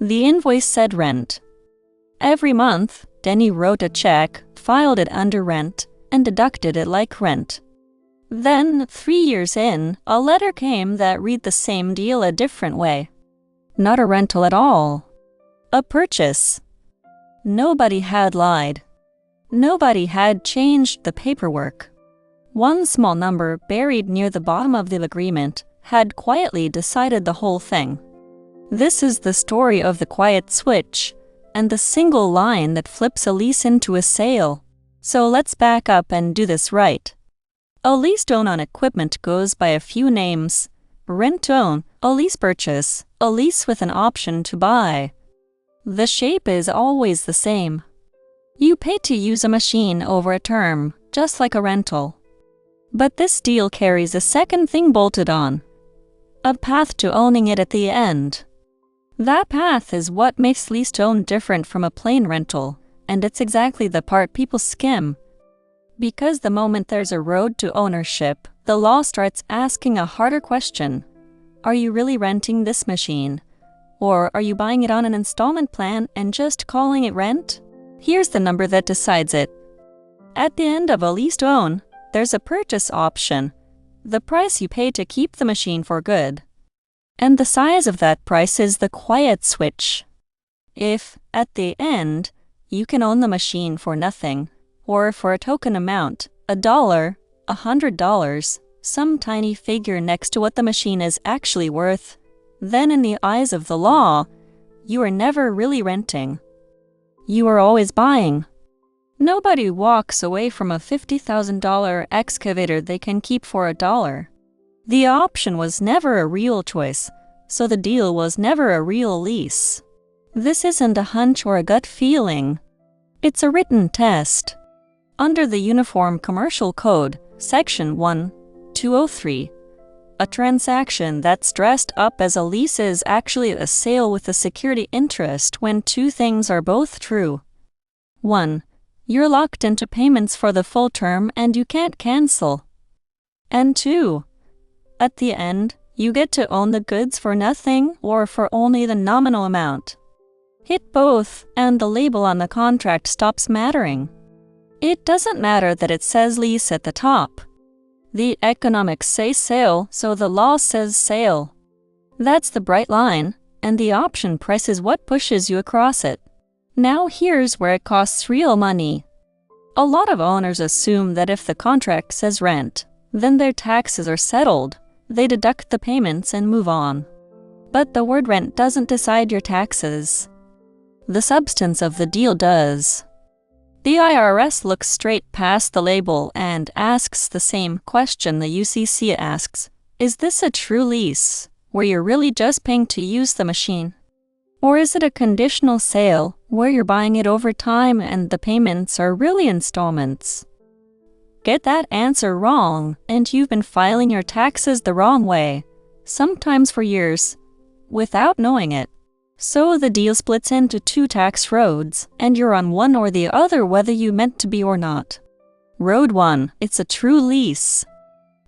The invoice said rent. Every month, Denny wrote a check, filed it under rent, and deducted it like rent. Then, 3 years in, a letter came that read the same deal a different way. Not a rental at all. A purchase. Nobody had lied. Nobody had changed the paperwork. One small number buried near the bottom of the agreement had quietly decided the whole thing. This is the story of the quiet switch and the single line that flips a lease into a sale. So let's back up and do this right. A lease-to-own on equipment goes by a few names: rent-to-own, a lease purchase, a lease with an option to buy. The shape is always the same. You pay to use a machine over a term, just like a rental. But this deal carries a second thing bolted on: a path to owning it at the end. That path is what makes lease-to-own different from a plain rental, and it's exactly the part people skim. Because the moment there's a road to ownership, the law starts asking a harder question. Are you really renting this machine? Or are you buying it on an installment plan and just calling it rent? Here's the number that decides it. At the end of a lease-to-own, there's a purchase option, the price you pay to keep the machine for good. And the size of that price is the quiet switch. If, at the end, you can own the machine for nothing, or for a token amount, $1, $100, some tiny figure next to what the machine is actually worth, then in the eyes of the law, you are never really renting. You are always buying. Nobody walks away from a $50,000 excavator they can keep for $1. The option was never a real choice, so the deal was never a real lease. This isn't a hunch or a gut feeling. It's a written test. Under the Uniform Commercial Code, Section 1-203, a transaction that's dressed up as a lease is actually a sale with a security interest when two things are both true. 1. You're locked into payments for the full term and you can't cancel. And 2. At the end, you get to own the goods for nothing or for only the nominal amount. Hit both, and the label on the contract stops mattering. It doesn't matter that it says lease at the top. The economics say sale, so the law says sale. That's the bright line, and the option price is what pushes you across it. Now here's where it costs real money. A lot of owners assume that if the contract says rent, then their taxes are settled. They deduct the payments and move on. But the word rent doesn't decide your taxes. The substance of the deal does. The IRS looks straight past the label and asks the same question the UCC asks: is this a true lease, where you're really just paying to use the machine? Or is it a conditional sale, where you're buying it over time and the payments are really installments? Get that answer wrong, and you've been filing your taxes the wrong way, sometimes for years, without knowing it. So the deal splits into two tax roads, and you're on one or the other whether you meant to be or not. Road 1, it's a true lease.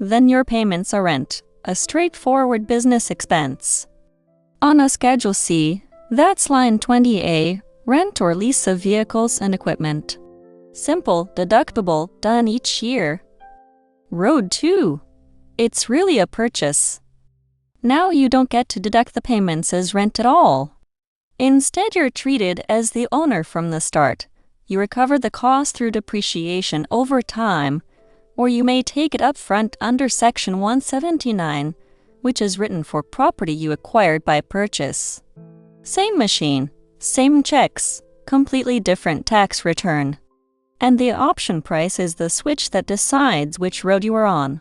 Then your payments are rent, a straightforward business expense. On a Schedule C, that's line 20A, rent or lease of vehicles and equipment. Simple, deductible, done each year. Road 2, it's really a purchase. Now you don't get to deduct the payments as rent at all. Instead, you're treated as the owner from the start. You recover the cost through depreciation over time, or you may take it up front under Section 179, which is written for property you acquired by purchase. Same machine, same checks, completely different tax return. And the option price is the switch that decides which road you are on.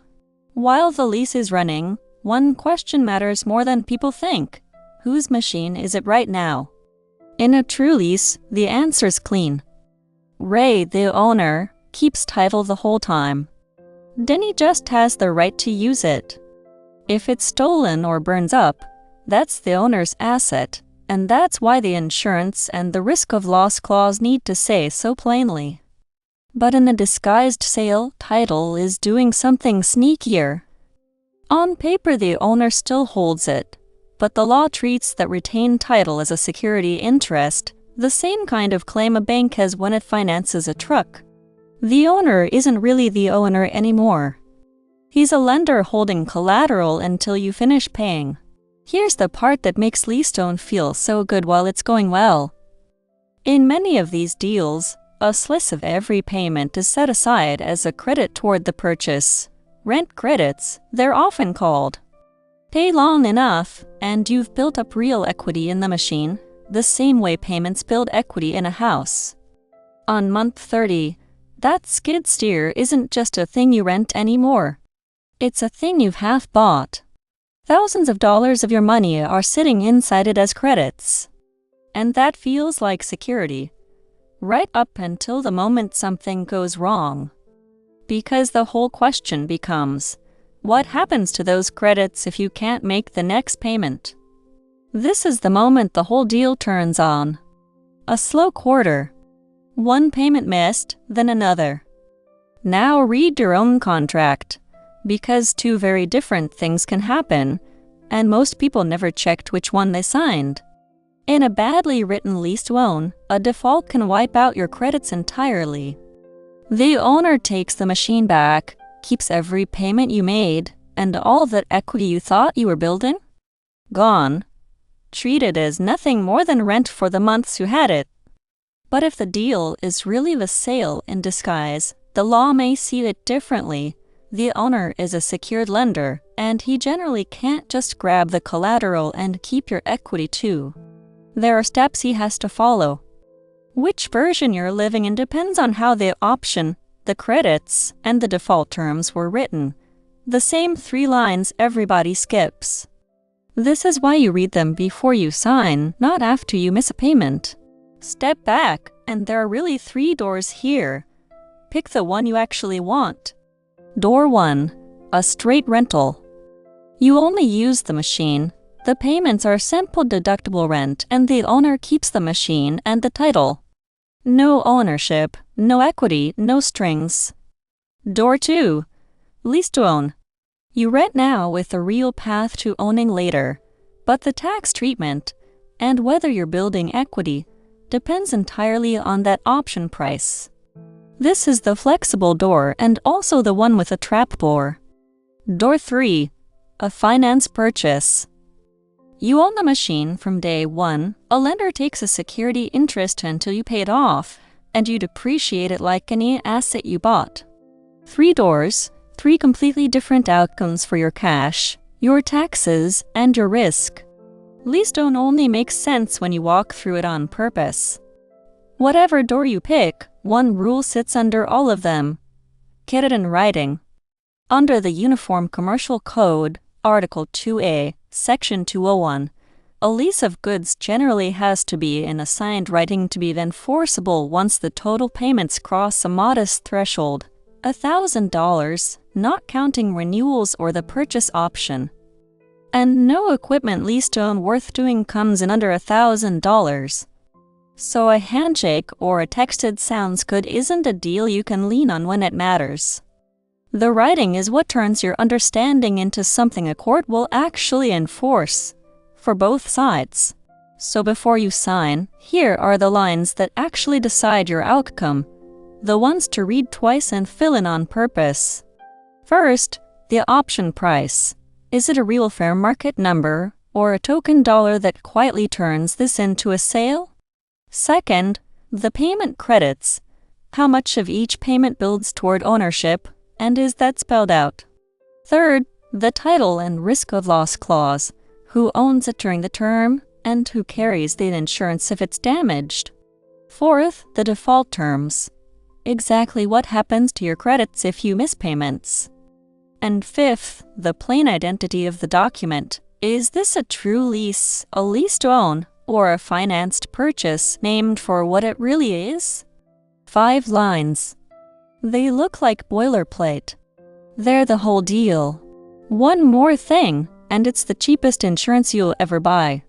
While the lease is running, one question matters more than people think. Whose machine is it right now? In a true lease, the answer's clean. Ray, the owner, keeps title the whole time. Denny just has the right to use it. If it's stolen or burns up, that's the owner's asset, and that's why the insurance and the risk of loss clause need to say so plainly. But in a disguised sale, title is doing something sneakier. On paper, the owner still holds it, but the law treats that retained title as a security interest, the same kind of claim a bank has when it finances a truck. The owner isn't really the owner anymore. He's a lender holding collateral until you finish paying. Here's the part that makes lease-to-own feel so good while it's going well. In many of these deals, a slice of every payment is set aside as a credit toward the purchase. Rent credits, they're often called. Pay long enough, and you've built up real equity in the machine, the same way payments build equity in a house. On month 30, that skid steer isn't just a thing you rent anymore. It's a thing you've half bought. Thousands of dollars of your money are sitting inside it as credits. And that feels like security, right up until the moment something goes wrong. Because the whole question becomes, what happens to those credits if you can't make the next payment? This is the moment the whole deal turns on. A slow quarter. One payment missed, then another. Now read your own contract, because two very different things can happen, and most people never checked which one they signed. In a badly written lease-to-own, a default can wipe out your credits entirely. The owner takes the machine back, keeps every payment you made, and all that equity you thought you were building? Gone. Treated as nothing more than rent for the months you had it. But if the deal is really the sale in disguise, the law may see it differently. The owner is a secured lender, and he generally can't just grab the collateral and keep your equity too. There are steps he has to follow. Which version you're living in depends on how the option, the credits, and the default terms were written. The same 3 lines everybody skips. This is why you read them before you sign, not after you miss a payment. Step back, and there are really 3 doors here. Pick the one you actually want. Door 1. A straight rental. You only use the machine. The payments are simple deductible rent, and the owner keeps the machine and the title. No ownership, no equity, no strings. Door 2. Lease-to-own. You rent now with a real path to owning later, but the tax treatment, and whether you're building equity, depends entirely on that option price. This is the flexible door and also the one with a trapdoor. Door 3. A finance purchase. You own the machine from day 1. A lender takes a security interest until you pay it off, and you depreciate it like any asset you bought. 3 doors, 3 completely different outcomes for your cash, your taxes, and your risk. Lease-to-own only makes sense when you walk through it on purpose. Whatever door you pick, one rule sits under all of them. Get it in writing. Under the Uniform Commercial Code, Article 2A, Section 201, a lease of goods generally has to be in assigned writing to be enforceable once the total payments cross a modest threshold, $1,000, not counting renewals or the purchase option. And no equipment lease-to-own worth doing comes in under $1,000. So a handshake or a texted sounds good isn't a deal you can lean on when it matters. The writing is what turns your understanding into something a court will actually enforce, for both sides. So before you sign, here are the lines that actually decide your outcome, the ones to read twice and fill in on purpose. First, the option price. Is it a real fair market number, or a token dollar that quietly turns this into a sale? Second, the payment credits. How much of each payment builds toward ownership, and is that spelled out? Third, the title and risk of loss clause. Who owns it during the term, and who carries the insurance if it's damaged? Fourth, the default terms. Exactly what happens to your credits if you miss payments? And fifth, the plain identity of the document. Is this a true lease, a lease-to-own, or a financed purchase named for what it really is? 5 lines. They look like boilerplate. They're the whole deal. One more thing, and it's the cheapest insurance you'll ever buy.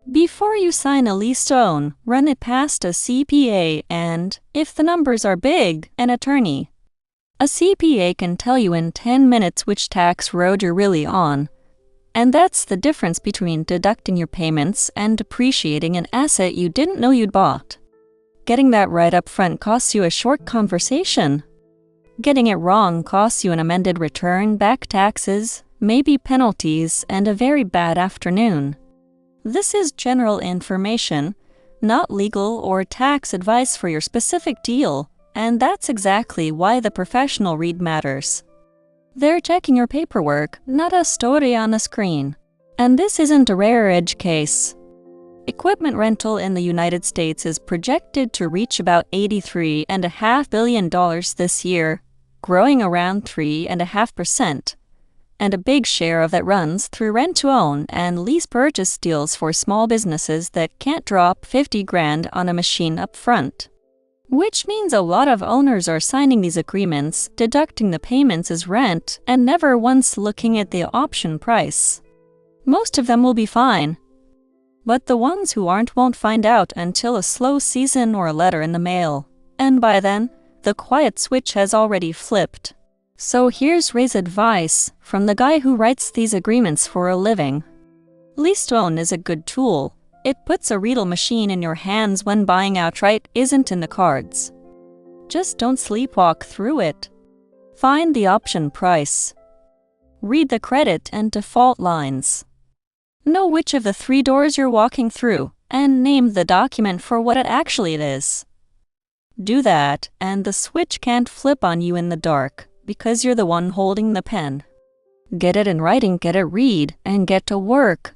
Before you sign a lease-to-own, run it past a CPA and, if the numbers are big, an attorney. A CPA can tell you in 10 minutes which tax road you're really on. And that's the difference between deducting your payments and depreciating an asset you didn't know you'd bought. Getting that right up front costs you a short conversation. Getting it wrong costs you an amended return, back taxes, maybe penalties, and a very bad afternoon. This is general information, not legal or tax advice for your specific deal, and that's exactly why the professional read matters. They're checking your paperwork, not a story on a screen. And this isn't a rare edge case. Equipment rental in the United States is projected to reach about $83.5 billion this year, growing around 3.5%. And a big share of that runs through rent-to-own and lease purchase deals for small businesses that can't drop $50,000 on a machine up front. Which means a lot of owners are signing these agreements, deducting the payments as rent, and never once looking at the option price. Most of them will be fine. But the ones who aren't won't find out until a slow season or a letter in the mail. And by then, the quiet switch has already flipped. So here's Ray's advice from the guy who writes these agreements for a living. Lease-to-Own is a good tool. It puts a real machine in your hands when buying outright isn't in the cards. Just don't sleepwalk through it. Find the option price. Read the credit and default lines. Know which of the 3 doors you're walking through, and name the document for what it actually is. Do that, and the switch can't flip on you in the dark, because you're the one holding the pen. Get it in writing, get it read, and get to work.